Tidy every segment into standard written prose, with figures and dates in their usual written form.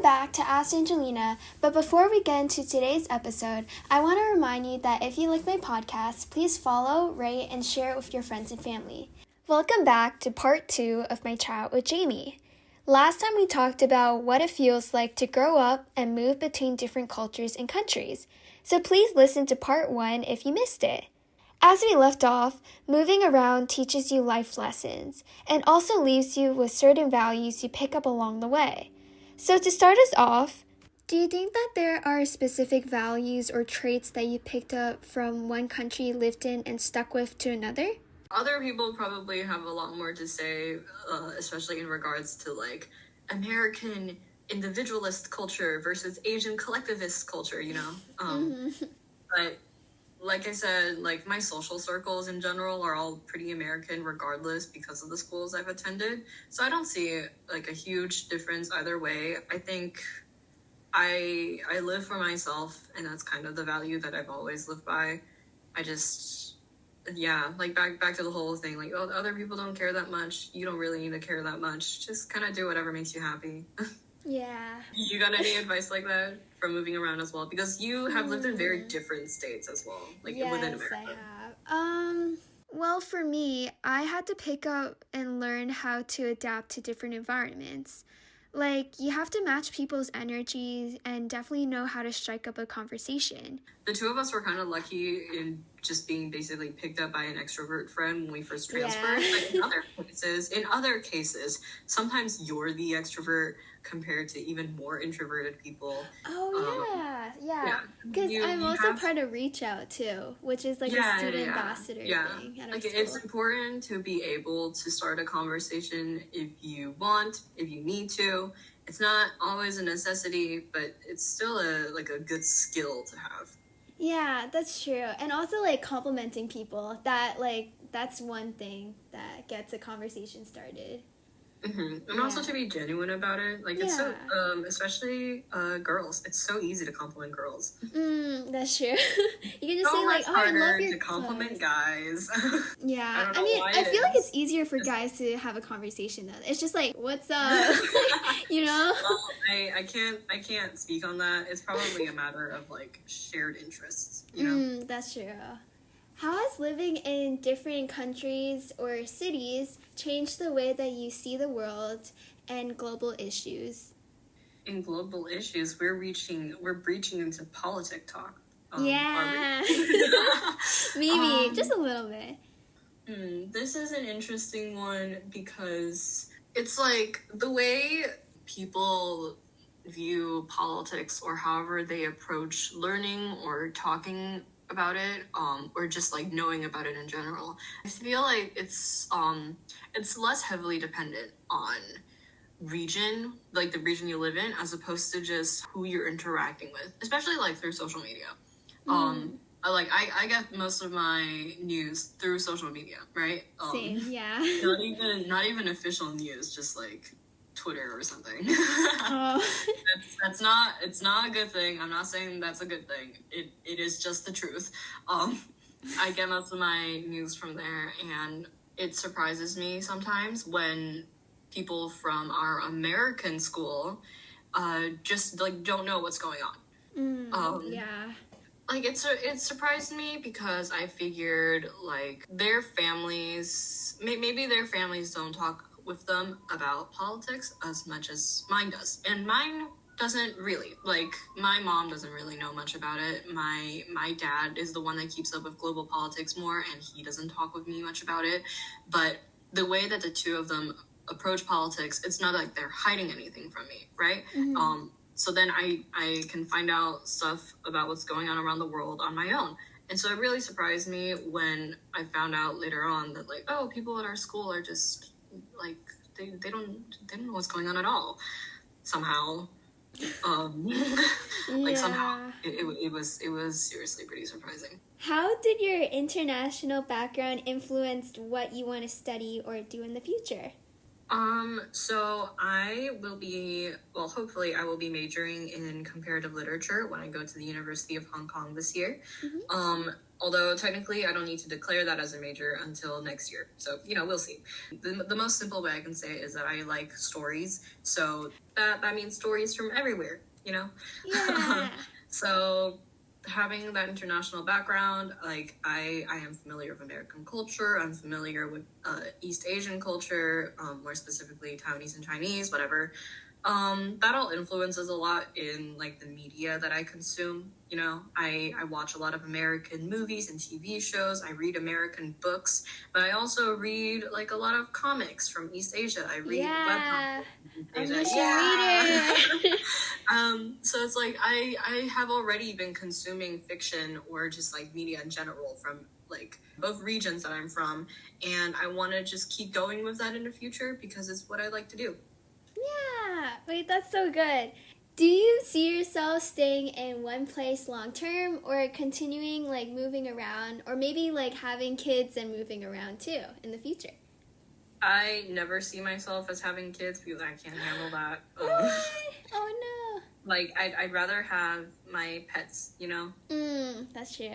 back to Ask Angelina, but before we get into today's episode, I want to remind you that if you like my podcast, please follow, rate, and share it with your friends and family. Welcome back to part 2 of my chat with Jamie. Last time we talked about what it feels like to grow up and move between different cultures and countries, so please listen to part 1 if you missed it. As we left off, moving around teaches you life lessons and also leaves you with certain values you pick up along the way. So to start us off, do you think that there are specific values or traits that you picked up from one country you lived in and stuck with to another? Other people probably have a lot more to say, especially in regards to like American individualist culture versus Asian collectivist culture, you know? But like I said, like my social circles in general are all pretty American regardless because of the schools I've attended. So I don't see like a huge difference either way. I think I live for myself, and that's kind of the value that I've always lived by. Like back to the whole thing, like, oh, other people don't care that much. You don't really need to care that much. Just kind of do whatever makes you happy. Yeah. You got any advice like that from moving around as well? Because you have lived in very different states as well, like within America. Yes, I have. Well, for me, I had to pick up and learn how to adapt to different environments. Like, you have to match people's energies and definitely know how to strike up a conversation. The two of us were kind of lucky in just being basically picked up by an extrovert friend when we first transferred. Yeah. Like in other cases, sometimes you're the extrovert compared to even more introverted people. Oh, yeah. Because I'm also part of Reach Out, too, which is like a student ambassador thing at our school. It's important to be able to start a conversation if you want, if you need to. It's not always a necessity, but it's still a good skill to have. Yeah, that's true. And also, like, complimenting people. That's one thing that gets a conversation started. Mm-hmm. And also to be genuine about it. Like, it's so, especially girls. It's so easy to compliment girls. That's true. You can just so say, like, oh, I love your to compliment guys. Yeah. I feel like it's easier for guys to have a conversation, though. It's just like, what's up? You know? Well, I can't speak on that. It's probably a matter of, like, shared interests, you know? That's true. How has living in different countries or cities changed the way that you see the world and global issues? In global issues, we're breaching into politic talk. Yeah. Maybe, just a little bit. This is an interesting one because it's like the way people view politics or however they approach learning or talking about it, or just like knowing about it in general. I feel like it's less heavily dependent on region, like the region you live in, as opposed to just who you're interacting with, especially like through social media. I get most of my news through social media, right? Same, yeah. Not even official news, just like Twitter or something. It's not a good thing. I'm not saying that's a good thing. It is just the truth. I get most of my news from there, and it surprises me sometimes when people from our American school just like don't know what's going on. Yeah. Like it surprised me because I figured like their families, maybe their families don't talk with them about politics as much as mine does, and mine doesn't really. Like, my mom doesn't really know much about it. My dad is the one that keeps up with global politics more, and he doesn't talk with me much about it. But the way that the two of them approach politics, it's not like they're hiding anything from me, right? So then I can find out stuff about what's going on around the world on my own. And so it really surprised me when I found out later on that, like, oh, people at our school are just like they don't know what's going on at all somehow. Like somehow it was seriously pretty surprising. How did your international background influence what you want to study or do in the future? So I will be, well, hopefully I will be majoring in comparative literature when I go to the University of Hong Kong this year. Although technically I don't need to declare that as a major until next year. So, we'll see. The most simple way I can say it is that I like stories. So that means stories from everywhere, Yeah. So having that international background, like I am familiar with American culture. I'm familiar with East Asian culture, more specifically Taiwanese and Chinese, whatever. That all influences a lot in like the media that I consume. I watch a lot of American movies and TV shows. I read American books, but I also read like a lot of comics from East Asia. I read Yeah. webcomics from East I'm Asia. So it's like I have already been consuming fiction or just like media in general from like both regions that I'm from, and I want to just keep going with that in the future because it's what I like to do. Yeah. Wait, that's so good. Do you see yourself staying in one place long term or continuing like moving around or maybe like having kids and moving around too in the future? I never see myself as having kids because I can't handle that. Oh Like, I'd rather have my pets, no. That's true.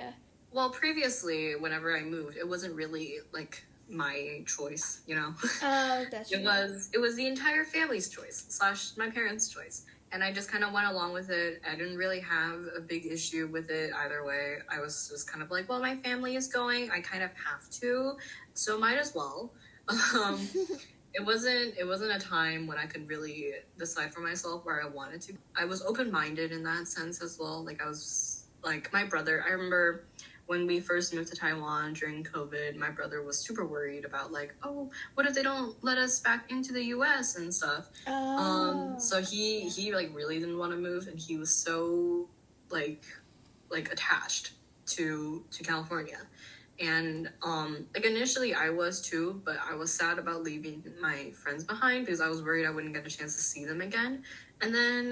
Well, previously, whenever I moved, it wasn't really, like, my choice, Oh, that's true. It was the entire family's choice, / my parents' choice. And I just kind of went along with it. I didn't really have a big issue with it either way. I was just kind of like, well, my family is going. I kind of have to, so might as well. It wasn't a time when I could really decide for myself where I wanted to. I was open-minded in that sense as well. Like I was like my brother. I remember when we first moved to Taiwan during COVID, my brother was super worried about like, oh, what if they don't let us back into the US and stuff. So he like really didn't want to move, and he was so like attached to California. And like initially I was too, but I was sad about leaving my friends behind because I was worried I wouldn't get a chance to see them again. And then,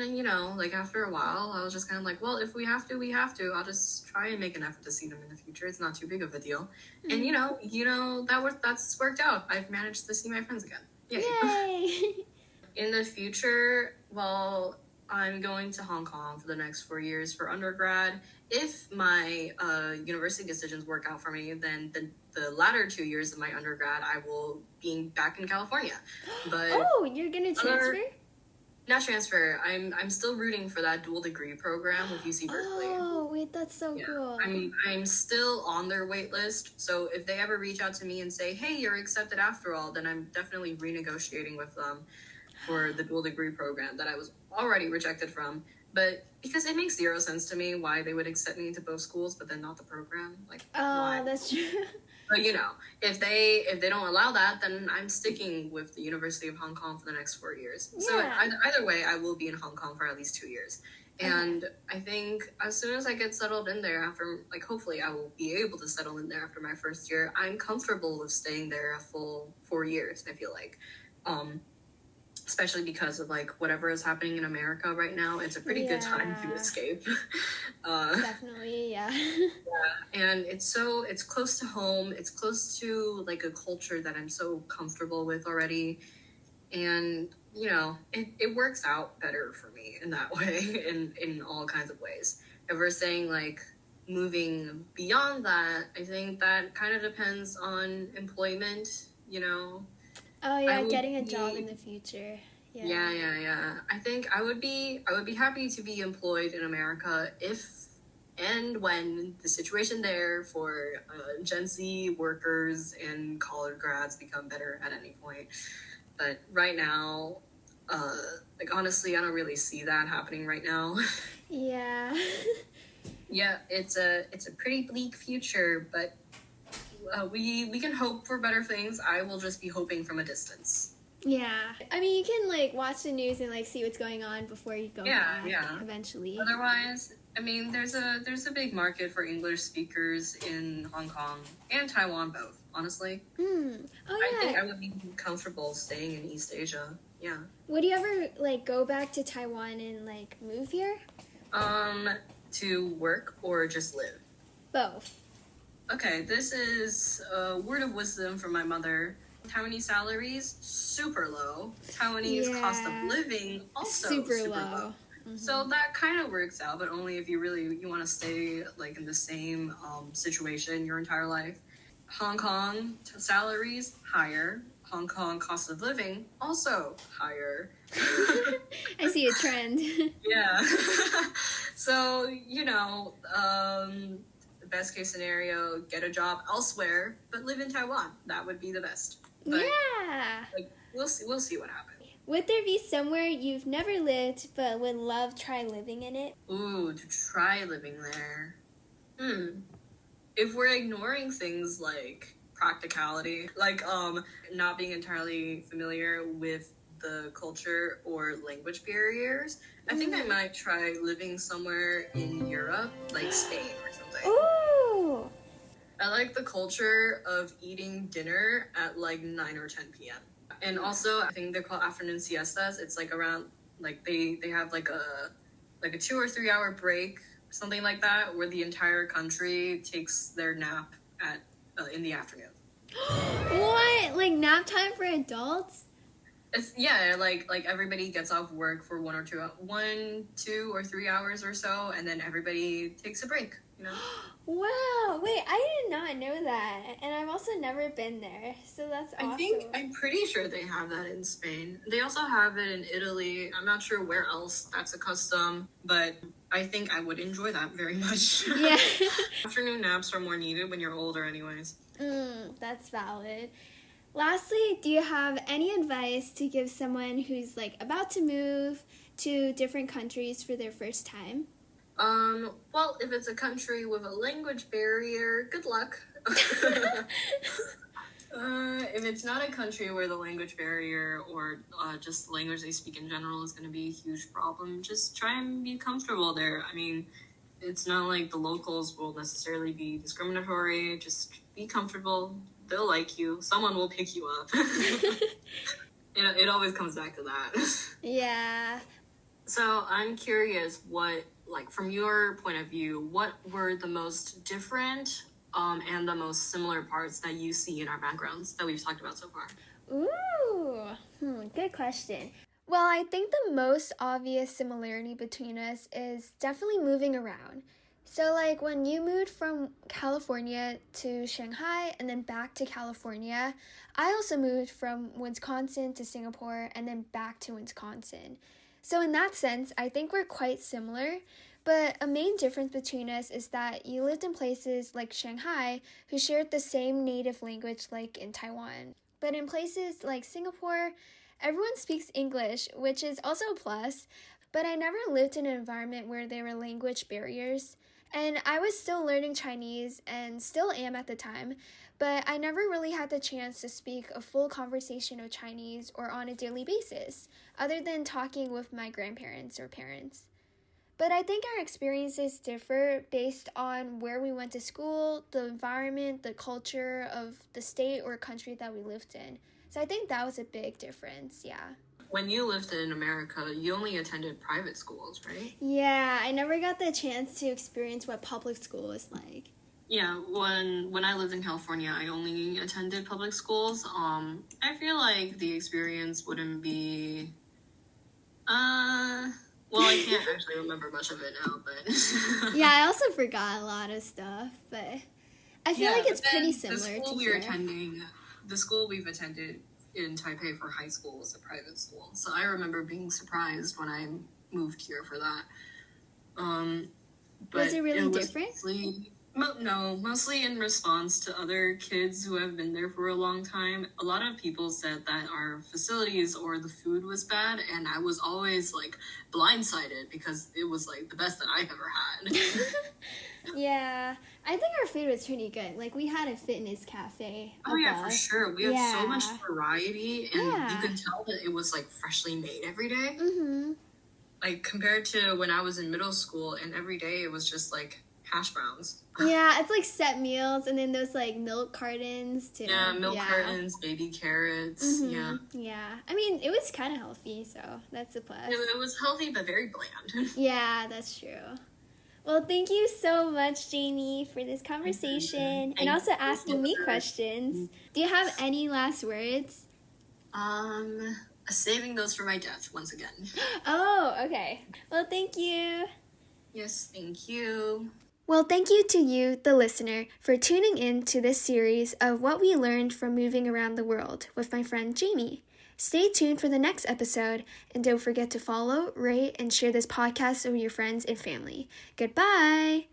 like after a while, I was just kind of like, well, if we have to, we have to. I'll just try and make an effort to see them in the future. It's not too big of a deal. And that's worked out. I've managed to see my friends again. Yay! In the future, well, I'm going to Hong Kong for the next 4 years for undergrad. If my university decisions work out for me, then the latter 2 years of my undergrad, I will be back in California. But you're gonna transfer? Not transfer. I'm still rooting for that dual degree program with UC Berkeley. Oh, wait, that's so cool. I'm still on their wait list. So if they ever reach out to me and say, hey, you're accepted after all, then I'm definitely renegotiating with them for the dual degree program that I was already rejected from. But because it makes zero sense to me why they would accept me into both schools, but then not the program. Like, why? That's true. But if they don't allow that, then I'm sticking with the University of Hong Kong for the next 4 years. Yeah. So either way, I will be in Hong Kong for at least 2 years. And I think as soon as I get settled in there after, like, hopefully I will be able to settle in there after my first year. I'm comfortable with staying there a full 4 years, I feel like. Especially because of like whatever is happening in America right now, it's a pretty good time to escape. Definitely, yeah. And it's close to home. It's close to like a culture that I'm so comfortable with already, and it works out better for me in that way, in all kinds of ways. If we're saying like moving beyond that, I think that kind of depends on employment. Oh yeah, getting a job in the future. Yeah. I think I would be happy to be employed in America if and when the situation there for Gen Z workers and college grads become better at any point. But right now, like honestly, I don't really see that happening right now. Yeah. Yeah, it's a pretty bleak future, but we can hope for better things. I will just be hoping from a distance. Yeah. I mean, you can, like, watch the news and, like, see what's going on before you go back eventually. Otherwise, I mean, there's a big market for English speakers in Hong Kong and Taiwan both, honestly. Oh, yeah. I think I would be comfortable staying in East Asia. Yeah. Would you ever, like, go back to Taiwan and, like, move here? To work or just live? Both. Okay, this is a word of wisdom from my mother. Taiwanese salaries, super low. Taiwanese cost of living, also super low. Mm-hmm. So that kind of works out, but only if you want to stay like in the same situation your entire life. Hong Kong salaries, higher. Hong Kong cost of living, also higher. I see a trend. Yeah. So, the best case scenario, get a job elsewhere, but live in Taiwan. That would be the best. But, yeah. We'll see what happens. Would there be somewhere you've never lived but would love try living in it? Ooh, to try living there. If we're ignoring things like practicality, like not being entirely familiar with the culture or language barriers, I think I might try living somewhere in Europe, like Spain or something. Ooh! I like the culture of eating dinner at like 9 or 10 p.m. And also, I think they're called afternoon siestas. It's like around, like they have like a 2 or 3 hour break, something like that, where the entire country takes their nap in the afternoon. What? Like nap time for adults? Like everybody gets off work for 1, 2 or 3 hours or so, and then everybody takes a break, Wow, wait, I did not know that, and I've also never been there, so that's awesome. I'm pretty sure they have that in Spain. They also have it in Italy. I'm not sure where else that's a custom, but I think I would enjoy that very much. Yeah. Afternoon naps are more needed when you're older anyways. That's valid. Lastly, do you have any advice to give someone who's like about to move to different countries for their first time? Well, if it's a country with a language barrier, good luck. If it's not a country where the language barrier or just the language they speak in general is going to be a huge problem, just try and be comfortable there. I mean, it's not like the locals will necessarily be discriminatory. Just be comfortable. They'll like you. Someone will pick you up. It always comes back to that. Yeah. So I'm curious from your point of view, what were the most different and the most similar parts that you see in our backgrounds that we've talked about so far? Ooh, good question. Well, I think the most obvious similarity between us is definitely moving around. So, like, when you moved from California to Shanghai and then back to California, I also moved from Wisconsin to Singapore and then back to Wisconsin. So in that sense, I think we're quite similar, but a main difference between us is that you lived in places like Shanghai who shared the same native language like in Taiwan. But in places like Singapore, everyone speaks English, which is also a plus, but I never lived in an environment where there were language barriers. And I was still learning Chinese and still am at the time, but I never really had the chance to speak a full conversation of Chinese or on a daily basis, other than talking with my grandparents or parents. But I think our experiences differ based on where we went to school, the environment, the culture of the state or country that we lived in. So I think that was a big difference, yeah. When you lived in America, you only attended private schools, right? Yeah, I never got the chance to experience what public school was like. Yeah, when I lived in California, I only attended public schools. I feel like the experience wouldn't be... Well, I can't actually remember much of it now, but... Yeah, I also forgot a lot of stuff, but I feel like it's pretty similar to here. The school we've attended in Taipei for high school was a private school. So I remember being surprised when I moved here for that. But was it really different? Mostly in response to other kids who have been there for a long time. A lot of people said that our facilities or the food was bad, and I was always like blindsided because it was like the best that I've ever had. Yeah, I think our food was pretty good. Like, we had a fitness cafe. Oh, yeah, for sure. We had so much variety, and you can tell that it was, like, freshly made every day. Mm-hmm. Like, compared to when I was in middle school, and every day it was just, like, hash browns. Yeah, it's, like, set meals, and then those, like, milk cartons, too. Yeah, milk cartons, baby carrots, Yeah. I mean, it was kind of healthy, so that's a plus. It was healthy, but very bland. Yeah, that's true. Well, thank you so much, Jamie, for this conversation and also asking me questions. Do you have any last words? Saving those for my death once again. Oh, okay. Well, thank you. Yes, thank you. Well, thank you to you, the listener, for tuning in to this series of what we learned from moving around the world with my friend Jamie. Stay tuned for the next episode, and don't forget to follow, rate, and share this podcast with your friends and family. Goodbye!